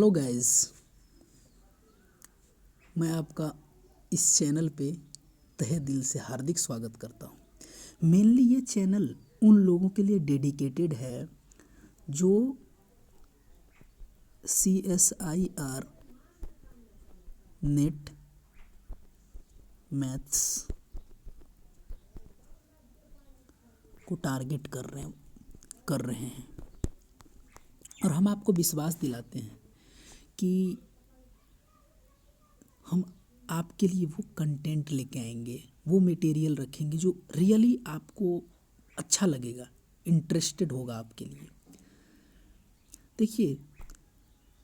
Hello guys, मैं आपका इस चैनल पे तहे दिल से हार्दिक स्वागत करता हूँ। मेनली ये चैनल उन लोगों के लिए डेडिकेटेड है जो CSIR नेट मैथ्स को टारगेट कर रहे हैं और हम आपको विश्वास दिलाते हैं कि हम आपके लिए वो कंटेंट लेके आएंगे, वो मटेरियल रखेंगे जो रियली आपको अच्छा लगेगा, इंटरेस्टेड होगा आपके लिए। देखिए,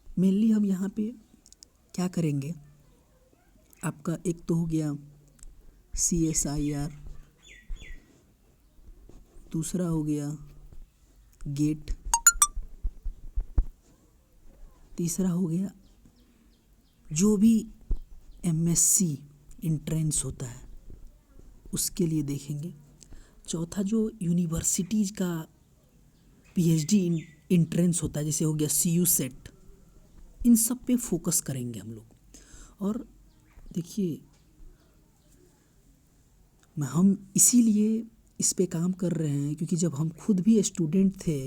मेनली हम यहाँ पे क्या करेंगे, आपका एक तो हो गया CSIR, दूसरा हो गया गेट, तीसरा हो गया जो भी MSc इंट्रेंस होता है उसके लिए देखेंगे, चौथा जो यूनिवर्सिटीज़ का PhD इंट्रेंस होता है जैसे हो गया CU सेट, इन सब पे फोकस करेंगे हम लोग। और देखिए, हम इसीलिए इस पे काम कर रहे हैं क्योंकि जब हम खुद भी स्टूडेंट थे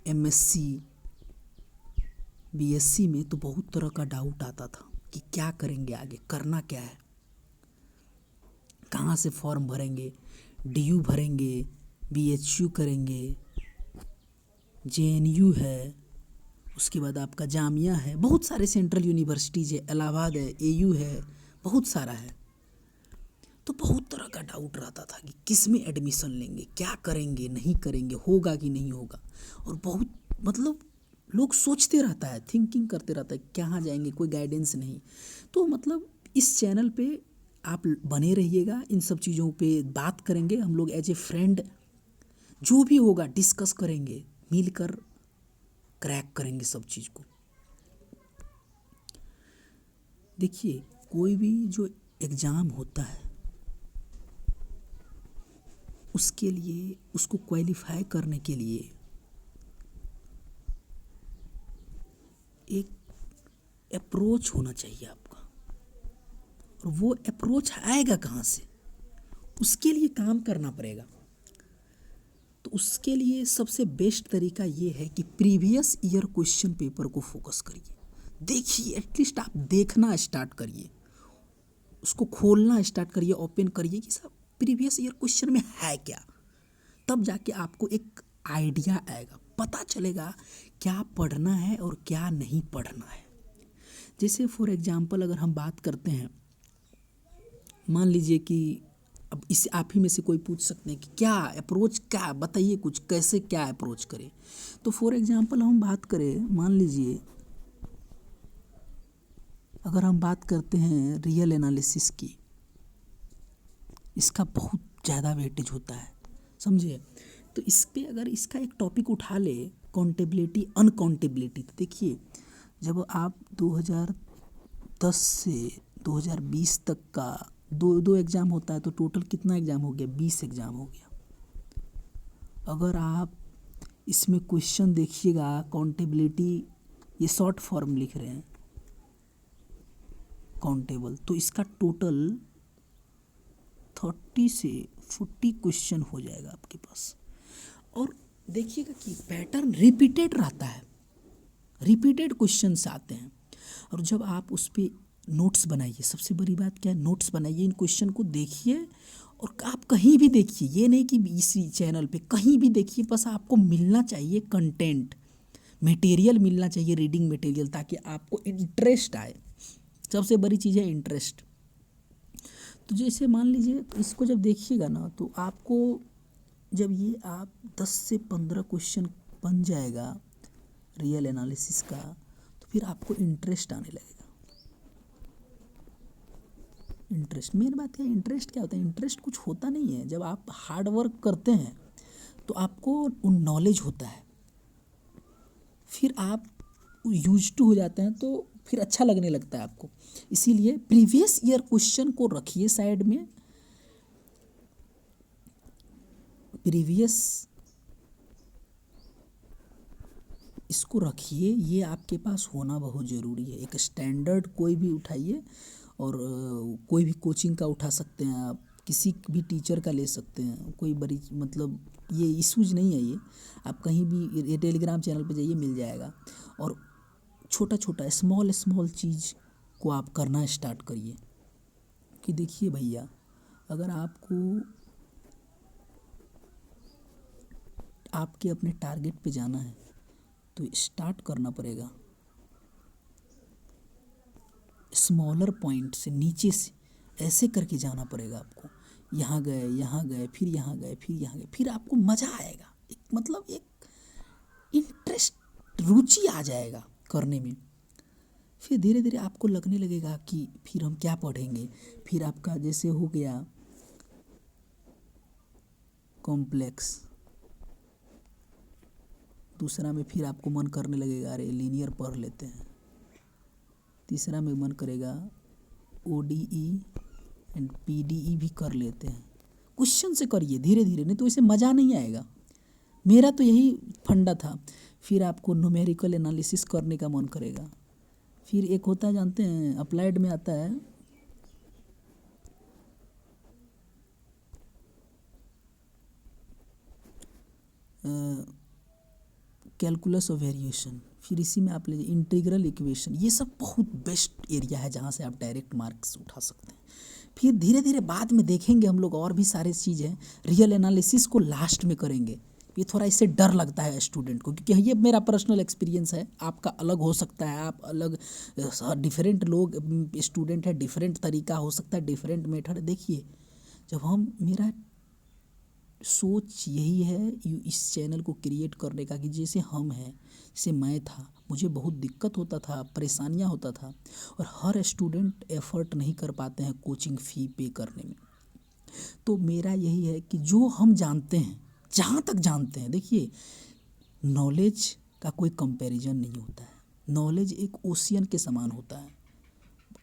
MSc BSc में तो बहुत तरह का डाउट आता था कि क्या करेंगे, आगे करना क्या है, कहाँ से फॉर्म भरेंगे, DU भरेंगे, BHU करेंगे, JNU है, उसके बाद आपका जामिया है, बहुत सारे सेंट्रल यूनिवर्सिटीज़ है, इलाहाबाद है, AU है, बहुत सारा है। तो बहुत तरह का डाउट रहता था कि किस में एडमिशन लेंगे, क्या करेंगे, नहीं करेंगे, होगा कि नहीं होगा। और बहुत मतलब लोग सोचते रहता है, थिंकिंग करते रहता है कहाँ जाएंगे, कोई गाइडेंस नहीं। तो मतलब इस चैनल पे आप बने रहिएगा, इन सब चीज़ों पे बात करेंगे हम लोग एज ए फ्रेंड, जो भी होगा डिस्कस करेंगे, मिलकर क्रैक करेंगे सब चीज़ को। देखिए, कोई भी जो एग्ज़ाम होता है उसके लिए, उसको क्वालिफाई करने के लिए एक अप्रोच होना चाहिए आपका, और वो अप्रोच आएगा कहाँ से, उसके लिए काम करना पड़ेगा। तो उसके लिए सबसे बेस्ट तरीका ये है कि प्रीवियस ईयर क्वेश्चन पेपर को फोकस करिए, देखिए, एटलीस्ट आप देखना स्टार्ट करिए, उसको खोलना स्टार्ट करिए, ओपन करिए कि सब प्रीवियस ईयर क्वेश्चन में है क्या। तब जाके आपको एक आइडिया आएगा, पता चलेगा क्या पढ़ना है और क्या नहीं पढ़ना है। जैसे फॉर एग्जांपल अगर हम बात करते हैं, मान लीजिए कि अब इस आप ही में से कोई पूछ सकते हैं कि क्या अप्रोच, क्या बताइए कुछ, कैसे क्या अप्रोच करें। तो फॉर एग्जांपल हम बात करें, मान लीजिए अगर हम बात करते हैं रियल एनालिसिस की, इसका बहुत ज़्यादा वेटेज होता है, समझिए। तो इस पे अगर इसका एक टॉपिक उठा ले, काउंटेबिलिटी अनकाउंटेबिलिटी, तो देखिए, जब आप 2010 से 2020 तक का दो एग्ज़ाम होता है तो टोटल कितना एग्ज़ाम हो गया, 20 एग्ज़ाम हो गया। अगर आप इसमें क्वेश्चन देखिएगा, काउंटेबिलिटी, ये शॉर्ट फॉर्म लिख रहे हैं काउंटेबल, तो इसका टोटल 30 से 40 क्वेश्चन हो जाएगा आपके पास। और देखिएगा कि पैटर्न रिपीटेड रहता है, रिपीटेड क्वेश्चंस आते हैं। और जब आप उस पर नोट्स बनाइए, सबसे बड़ी बात क्या है, नोट्स बनाइए, इन क्वेश्चन को देखिए, और आप कहीं भी देखिए, ये नहीं कि इसी चैनल पे, कहीं भी देखिए, बस आपको मिलना चाहिए कंटेंट, मटेरियल मिलना चाहिए, रीडिंग मटेरियल, ताकि आपको इंटरेस्ट आए। सबसे बड़ी चीज़ है इंटरेस्ट। तो जैसे मान लीजिए इसको जब देखिएगा ना, तो आपको जब ये आप 10 से 15 क्वेश्चन बन जाएगा रियल एनालिसिस का, तो फिर आपको इंटरेस्ट आने लगेगा। इंटरेस्ट, मेन बात है, इंटरेस्ट क्या होता है, इंटरेस्ट कुछ होता नहीं है। जब आप हार्ड वर्क करते हैं तो आपको उन नॉलेज होता है, फिर आप यूज टू हो जाते हैं, तो फिर अच्छा लगने लगता है आपको। इसीलिए प्रीवियस ईयर क्वेश्चन को रखिए साइड में, प्रीवियस इसको रखिए, ये आपके पास होना बहुत ज़रूरी है। एक स्टैंडर्ड कोई भी उठाइए, और कोई भी कोचिंग का उठा सकते हैं आप, किसी भी टीचर का ले सकते हैं, कोई बड़ी मतलब ये इशूज नहीं है। ये आप कहीं भी ये टेलीग्राम चैनल पे जाइए, मिल जाएगा। और छोटा छोटा स्मॉल स्मॉल चीज़ को आप करना स्टार्ट करिए कि देखिए भैया, अगर आपको आपके अपने टारगेट पे जाना है तो स्टार्ट करना पड़ेगा स्मॉलर पॉइंट से, नीचे से ऐसे करके जाना पड़ेगा आपको। यहाँ गए, यहाँ गए, फिर यहाँ गए, फिर यहाँ गए, फिर आपको मज़ा आएगा, एक मतलब एक इंटरेस्ट, रुचि आ जाएगा करने में। फिर धीरे धीरे आपको लगने लगेगा कि फिर हम क्या पढ़ेंगे। फिर आपका जैसे हो गया कॉम्प्लेक्स, दूसरा में फिर आपको मन करने लगेगा अरे लीनियर पढ़ लेते हैं, तीसरा में मन करेगा ODE एंड PDE भी कर लेते हैं। क्वेश्चन से करिए धीरे धीरे, नहीं तो इसे मज़ा नहीं आएगा। मेरा तो यही फंडा था। फिर आपको न्यूमेरिकल एनालिसिस करने का मन करेगा। फिर एक होता है, जानते हैं, अप्लाइड में आता है कैलकुलस ऑफ वेरिएशन, फिर इसी में आप लीजिए इंटीग्रल इक्वेशन। ये सब बहुत बेस्ट एरिया है जहाँ से आप डायरेक्ट मार्क्स उठा सकते हैं। फिर धीरे धीरे बाद में देखेंगे हम लोग और भी सारे चीज़ हैं। रियल एनालिसिस को लास्ट में करेंगे। ये थोड़ा इससे डर लगता है स्टूडेंट को, क्योंकि ये मेरा पर्सनल एक्सपीरियंस है, आपका अलग हो सकता है, आप अलग, डिफरेंट लोग स्टूडेंट है, डिफरेंट तरीका हो सकता है, डिफरेंट मेथड। देखिए, जब हम, मेरा सोच यही है इस चैनल को क्रिएट करने का कि जैसे हम हैं, जैसे मैं था, मुझे बहुत दिक्कत होता था, परेशानियां होता था, और हर स्टूडेंट एफर्ट नहीं कर पाते हैं कोचिंग फ़ी पे करने में। तो मेरा यही है कि जो हम जानते हैं, जहाँ तक जानते हैं, देखिए नॉलेज का कोई कंपैरिजन नहीं होता है। नॉलेज एक ओशियन के समान होता है,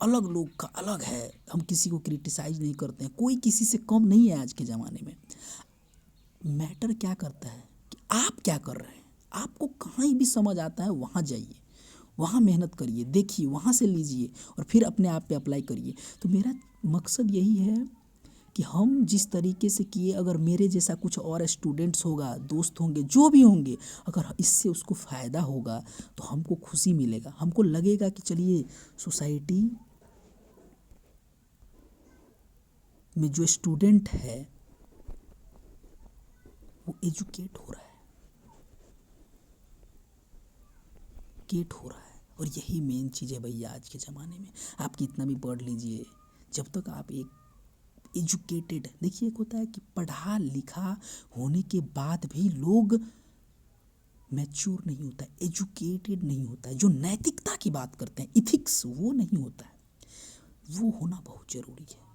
अलग लोग का अलग है। हम किसी को क्रिटिसाइज नहीं करते हैं, कोई किसी से कम नहीं है आज के ज़माने में। मैटर क्या करता है कि आप क्या कर रहे हैं। आपको कहीं भी समझ आता है वहाँ जाइए, वहाँ मेहनत करिए, देखिए, वहाँ से लीजिए और फिर अपने आप पे अप्लाई करिए। तो मेरा मकसद यही है कि हम जिस तरीके से किए, अगर मेरे जैसा कुछ और स्टूडेंट्स होगा, दोस्त होंगे, जो भी होंगे, अगर इससे उसको फ़ायदा होगा तो हमको खुशी मिलेगा। हमको लगेगा कि चलिए सोसाइटी में जो स्टूडेंट है वो एजुकेट हो रहा है, गेट हो रहा है। और यही मेन चीज़ है भैया आज के ज़माने में। आप कितना भी पढ़ लीजिए, जब तक आप एक एजुकेटेड, देखिए एक होता है कि पढ़ा लिखा होने के बाद भी लोग मैच्योर नहीं होता है, एजुकेटेड नहीं होता है, जो नैतिकता की बात करते हैं, इथिक्स, वो नहीं होता है। वो होना बहुत ज़रूरी है।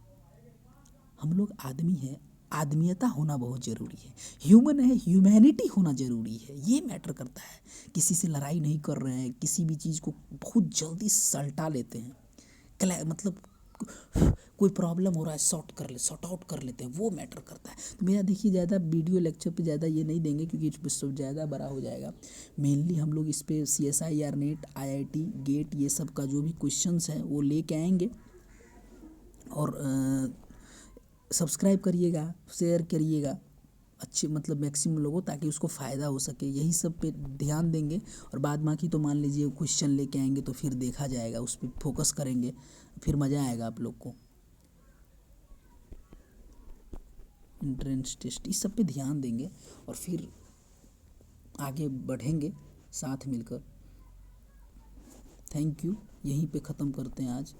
हम लोग आदमी हैं, आदमियता होना बहुत ज़रूरी है, ह्यूमन है, ह्यूमैनिटी होना ज़रूरी है। ये मैटर करता है। किसी से लड़ाई नहीं कर रहे हैं, किसी भी चीज़ को बहुत जल्दी सलटा लेते हैं, मतलब कोई प्रॉब्लम हो रहा है, सॉर्ट आउट कर लेते हैं, वो मैटर करता है। तो मेरा देखिए, ज़्यादा वीडियो लेक्चर पे ज़्यादा ये नहीं देंगे क्योंकि इस पर सब ज़्यादा बड़ा हो जाएगा। मेनली हम लोग इस पर CSIR नेट, IIT गेट, ये सब का जो भी क्वेश्चंस हैं वो लेके आएंगे। और सब्सक्राइब करिएगा, शेयर करिएगा अच्छे, मतलब मैक्सिमम लोगों, ताकि उसको फ़ायदा हो सके। यही सब पे ध्यान देंगे। और बाद बाकी तो मान लीजिए क्वेश्चन लेके आएंगे तो फिर देखा जाएगा, उस पर फोकस करेंगे, फिर मज़ा आएगा आप लोग को। एंट्रेंस टेस्ट, इस सब पे ध्यान देंगे और फिर आगे बढ़ेंगे साथ मिलकर। थैंक यू, यहीं पे ख़त्म करते हैं आज।